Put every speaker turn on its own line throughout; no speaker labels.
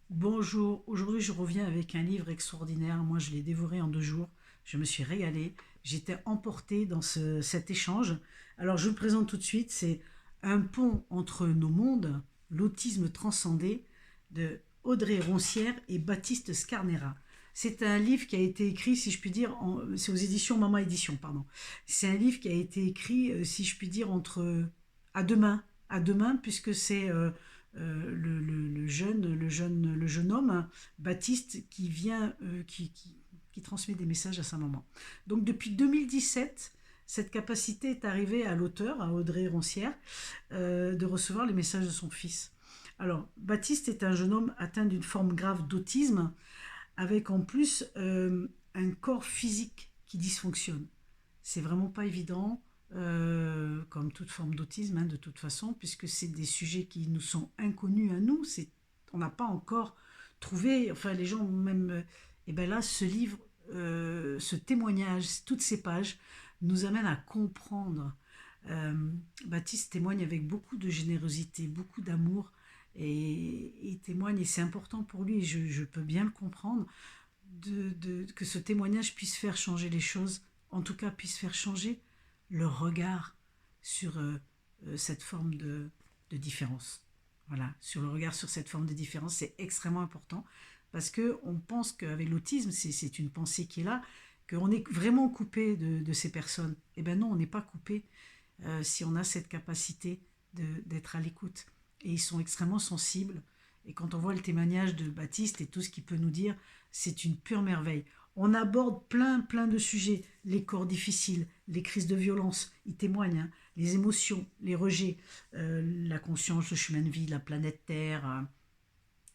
Bonjour, aujourd'hui je reviens avec un livre extraordinaire. Moi je l'ai dévoré en 2 jours. Je me suis régalée. J'étais emportée dans cet échange. Alors je vous le présente tout de suite. C'est Un pont entre nos mondes, l'autisme transcendé de Audrey Roncière et Baptiste Scarnera. C'est un livre qui a été écrit, si je puis dire, c'est aux éditions Maman Édition, pardon. C'est un livre qui a été écrit, si je puis dire, à deux mains, puisque c'est le jeune homme, hein, Baptiste, qui transmet des messages à sa maman. Donc depuis 2017, cette capacité est arrivée à l'auteur, à Audrey Roncière, de recevoir les messages de son fils. Alors, Baptiste est un jeune homme atteint d'une forme grave d'autisme, avec en plus un corps physique qui dysfonctionne. C'est vraiment pas évident, comme toute forme d'autisme, hein, de toute façon, puisque c'est des sujets qui nous sont inconnus à nous. On n'a pas encore trouvé, enfin les gens même, et bien là, ce livre, ce témoignage, toutes ces pages nous amènent à comprendre. Euh, Baptiste témoigne avec beaucoup de générosité, beaucoup d'amour, et il témoigne, et c'est important pour lui, et je peux bien le comprendre, que ce témoignage puisse faire changer les choses, en tout cas puisse faire changer le regard sur cette forme de différence. Voilà, sur le regard sur cette forme de différence, c'est extrêmement important parce que on pense qu'avec l'autisme, c'est une pensée qui est là, qu'on est vraiment coupé de ces personnes. Eh bien non, on n'est pas coupé si on a cette capacité d'être à l'écoute. Et ils sont extrêmement sensibles. Et quand on voit le témoignage de Baptiste et tout ce qu'il peut nous dire, c'est une pure merveille. On aborde plein de sujets, les corps difficiles, les crises de violence, il témoigne, hein, les émotions, les rejets, la conscience, le chemin de vie, la planète Terre.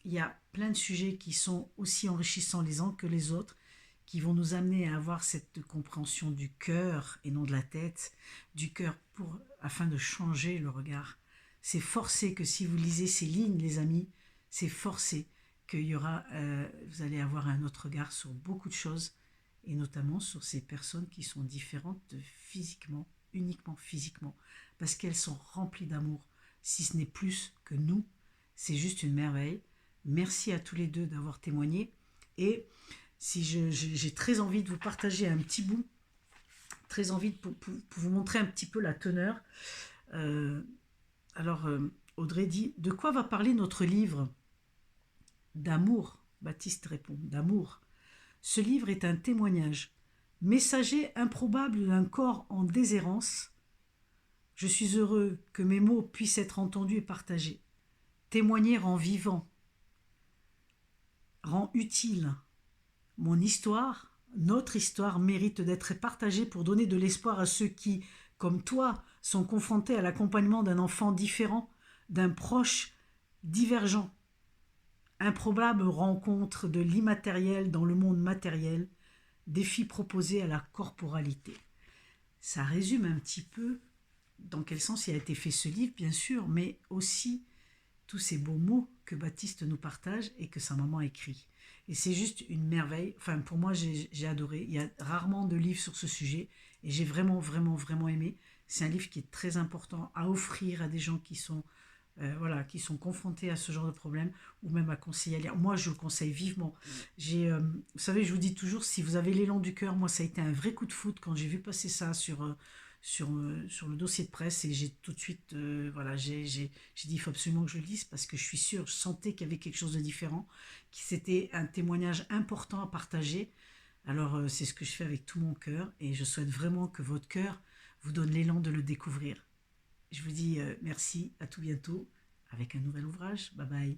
Il y a plein de sujets qui sont aussi enrichissants les uns que les autres, qui vont nous amener à avoir cette compréhension du cœur et non de la tête, du cœur afin de changer le regard. C'est forcé que si vous lisez ces lignes, les amis, c'est forcé qu'il y aura, vous allez avoir un autre regard sur beaucoup de choses, et notamment sur ces personnes qui sont différentes physiquement, uniquement physiquement, parce qu'elles sont remplies d'amour, si ce n'est plus que nous. C'est juste une merveille. Merci à tous les deux d'avoir témoigné. Et si j'ai très envie de vous partager un petit bout, très envie pour vous montrer un petit peu la teneur. Euh, Audrey dit, de quoi va parler notre livre? D'amour. Baptiste répond, d'amour. Ce livre est un témoignage, messager improbable d'un corps en déshérence. Je suis heureux que mes mots puissent être entendus et partagés. Témoigner en vivant, rend utile. Mon histoire, notre histoire mérite d'être partagée pour donner de l'espoir à ceux qui, comme toi, sont confrontés à l'accompagnement d'un enfant différent, d'un proche divergent. Improbable rencontre de l'immatériel dans le monde matériel, défi proposé à la corporalité. Ça résume un petit peu dans quel sens il a été fait ce livre, bien sûr, mais aussi tous ces beaux mots que Baptiste nous partage et que sa maman écrit. Et c'est juste une merveille. Enfin, pour moi, j'ai adoré. Il y a rarement de livres sur ce sujet et j'ai vraiment aimé. C'est un livre qui est très important à offrir à des gens qui sont, voilà, qui sont confrontés à ce genre de problème ou même à conseiller à lire. Moi, je le conseille vivement. Vous savez, je vous dis toujours, si vous avez l'élan du cœur, moi, ça a été un vrai coup de foudre quand j'ai vu passer ça sur le dossier de presse et j'ai tout de suite, voilà, j'ai dit il faut absolument que je le lise parce que je suis sûre, je sentais qu'il y avait quelque chose de différent, que c'était un témoignage important à partager. Alors c'est ce que je fais avec tout mon cœur et je souhaite vraiment que votre cœur vous donne l'élan de le découvrir. Je vous dis merci, à tout bientôt avec un nouvel ouvrage. Bye bye.